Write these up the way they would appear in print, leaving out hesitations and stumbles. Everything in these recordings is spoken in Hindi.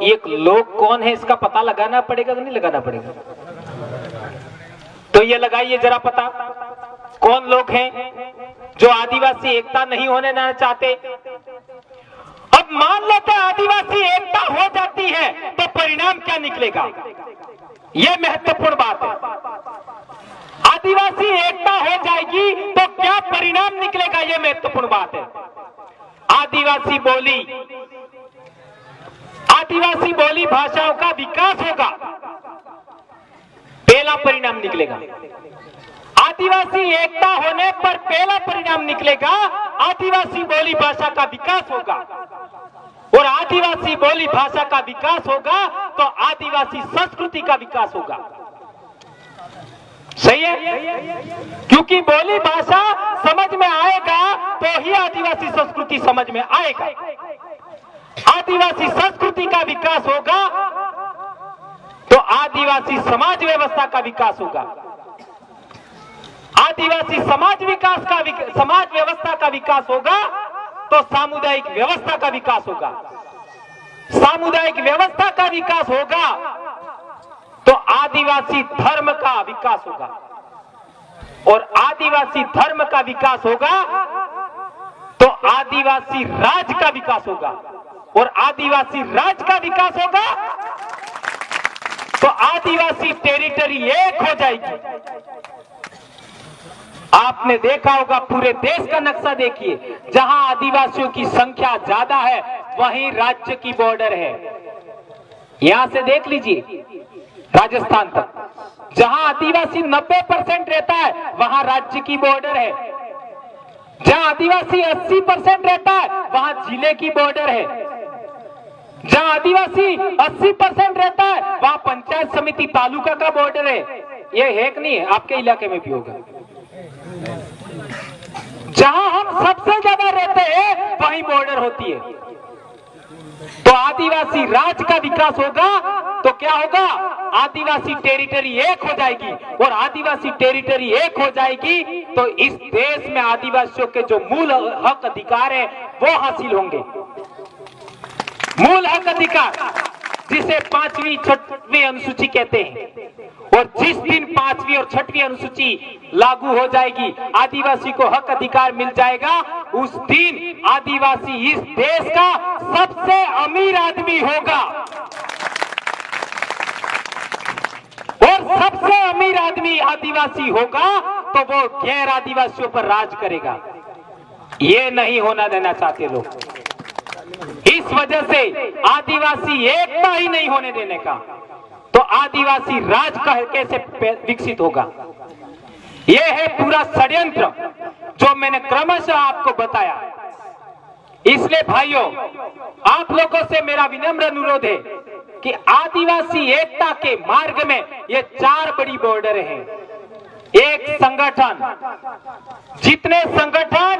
ये लोग कौन है इसका पता लगाना पड़ेगा कि नहीं लगाना पड़ेगा? तो ये लगाइए जरा पता, कौन लोग हैं जो आदिवासी एकता नहीं होने देना चाहते। अब मान लेते आदिवासी एकता हो जाती है तो परिणाम क्या निकलेगा, यह महत्वपूर्ण बात है। आदिवासी एकता हो जाएगी तो क्या परिणाम निकलेगा, यह महत्वपूर्ण बात है। आदिवासी बोली भाषाओं का विकास होगा, पहला परिणाम निकलेगा। आदिवासी एकता होने पर पहला परिणाम निकलेगा, आदिवासी बोली भाषा का विकास होगा। और आदिवासी बोली भाषा का विकास होगा तो आदिवासी संस्कृति का विकास होगा। सही है? क्योंकि बोली भाषा समझ में आएगा तो ही आदिवासी संस्कृति समझ में आएगा। आदिवासी संस्कृति का विकास होगा तो आदिवासी समाज व्यवस्था का विकास होगा। आदिवासी समाज व्यवस्था का विकास होगा तो सामुदायिक व्यवस्था का विकास होगा। सामुदायिक व्यवस्था का विकास होगा तो आदिवासी धर्म का विकास होगा। और आदिवासी धर्म का विकास होगा तो आदिवासी राज का विकास होगा। और आदिवासी राज का विकास होगा तो आदिवासी टेरिटरी एक हो जाएगी। आपने देखा होगा, पूरे देश का नक्शा देखिए, जहां आदिवासियों की संख्या ज्यादा है वहीं राज्य की बॉर्डर है। यहां से देख लीजिए राजस्थान तक, जहां आदिवासी 90% रहता है वहां राज्य की बॉर्डर है। जहां आदिवासी 80% रहता है वहां जिले की बॉर्डर है। जहां आदिवासी 80% रहता है वहां पंचायत समिति तालुका का बॉर्डर है। ये है कि नहीं है? आपके इलाके में भी होगा। जहां हम सबसे ज्यादा रहते हैं वहीं बॉर्डर होती है। तो आदिवासी राज का विकास होगा तो क्या होगा, आदिवासी टेरिटरी एक हो जाएगी। और आदिवासी टेरिटरी एक हो जाएगी तो इस देश में आदिवासियों के जो मूल हक अधिकार है वो हासिल होंगे। मूल हक अधिकार जिसे 5वीं 6वीं अनुसूची कहते हैं। और जिस दिन 5वीं और 6वीं अनुसूची लागू हो जाएगी, आदिवासी को हक अधिकार मिल जाएगा, उस दिन आदिवासी इस देश का सबसे अमीर आदमी होगा। और सबसे अमीर आदमी आदिवासी होगा तो वो गैर आदिवासियों पर राज करेगा। ये नहीं होना देना चाहते लोग। इस वजह से आदिवासी एकता ही नहीं होने देने का। तो आदिवासी राज का कैसे विकसित होगा, यह है पूरा षड्यंत्र जो मैंने क्रमशः आपको बताया। इसलिए भाइयों, आप लोगों से मेरा विनम्र अनुरोध है कि आदिवासी एकता के मार्ग में ये 4 बड़ी बॉर्डर हैं। एक संगठन, जितने संगठन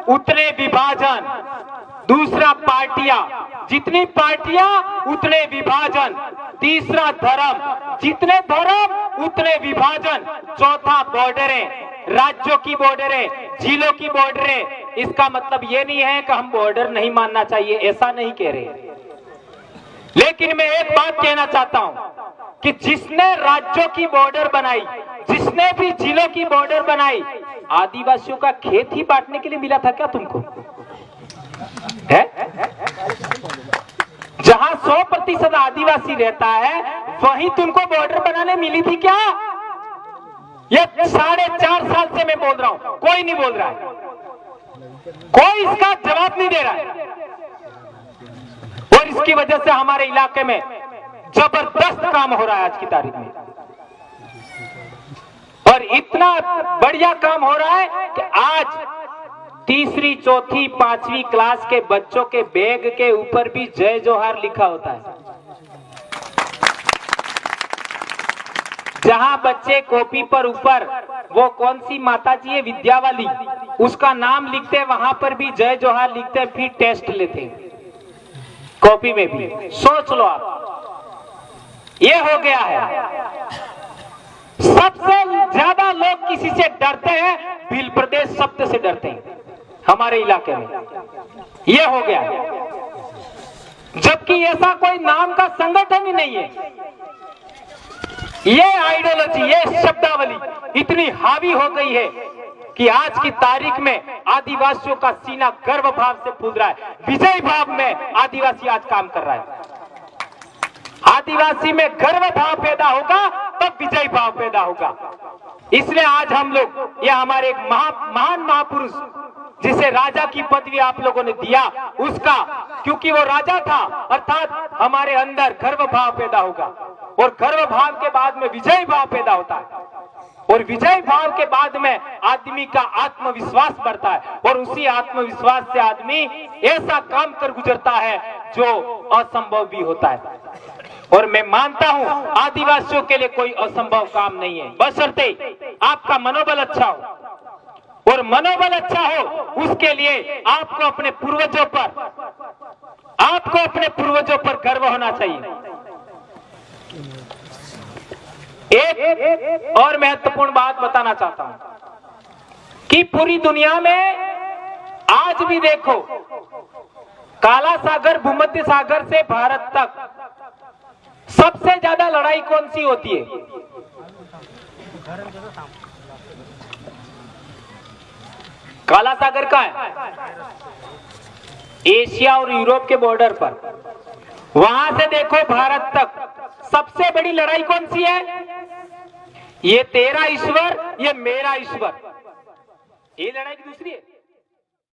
उतने विभाजन। दूसरा पार्टियां, जितनी पार्टियां उतने विभाजन। तीसरा धर्म, जितने धर्म उतने विभाजन। चौथा बॉर्डरें, राज्यों की बॉर्डरें, जिलों की बॉर्डरें। इसका मतलब ये नहीं है कि हम बॉर्डर नहीं मानना चाहिए, ऐसा नहीं कह रहे। लेकिन मैं एक बात कहना चाहता हूं कि जिसने राज्यों की बॉर्डर बनाई, जिसने भी जिलों की बॉर्डर बनाई, आदिवासियों का खेत ही बांटने के लिए मिला था क्या तुमको? है? जहां 100% आदिवासी रहता है वहीं तुमको बॉर्डर बनाने मिली थी क्या? ये 4.5 साल से मैं बोल रहा हूं, कोई नहीं बोल रहा है, कोई इसका जवाब नहीं दे रहा है। और इसकी वजह से हमारे इलाके में जबरदस्त काम हो रहा है आज की तारीख में। और इतना बढ़िया काम हो रहा है कि आज 3री, 4थी, 5वीं क्लास के बच्चों के बैग के ऊपर भी जय जोहार लिखा होता है। जहां बच्चे कॉपी पर ऊपर वो कौन सी माता जी है, विद्या वाली, उसका नाम लिखते, वहां पर भी जय जोहार लिखते, फिर टेस्ट लेते कॉपी में भी। सोच लो आप, ये हो गया है। सबसे ज्यादा लोग किसी से डरते हैं, भील प्रदेश शब्द से डरते हैं हमारे इलाके में। यह हो गया। जबकि ऐसा कोई नाम का संगठन ही नहीं है। ये आइडियोलॉजी, ये शब्दावली इतनी हावी हो गई है कि आज की तारीख में आदिवासियों का सीना गर्व भाव से फूल रहा है। विजय भाव में आदिवासी आज काम कर रहा है। आदिवासी में गर्व भाव पैदा होगा तब विजय भाव पैदा होगा। इसलिए आज हम लोग, यह हमारे एक महान महापुरुष जिसे राजा की पदवी आप लोगों ने दिया, उसका, क्योंकि वो राजा था, अर्थात हमारे अंदर गर्व भाव पैदा होगा और गर्व भाव के बाद में विजय भाव पैदा होता है और विजय भाव के बाद में आदमी का आत्मविश्वास बढ़ता है और उसी आत्मविश्वास से आदमी ऐसा काम कर गुजरता है जो असंभव भी होता है। और मैं मानता हूं आदिवासियों के लिए कोई असंभव काम नहीं है, बशर्ते आपका मनोबल अच्छा हो। और मनोबल अच्छा हो उसके लिए आपको अपने पूर्वजों पर गर्व होना चाहिए। एक और महत्वपूर्ण बात बताना चाहता हूं कि पूरी दुनिया में आज भी देखो, काला सागर, भूमध्य सागर से भारत तक सबसे ज्यादा लड़ाई कौन सी होती है? काला सागर का है एशिया और यूरोप के बॉर्डर पर। वहां से देखो भारत तक सबसे बड़ी लड़ाई कौन सी है? ये तेरा ईश्वर, ये मेरा ईश्वर, ये लड़ाई की दूसरी है।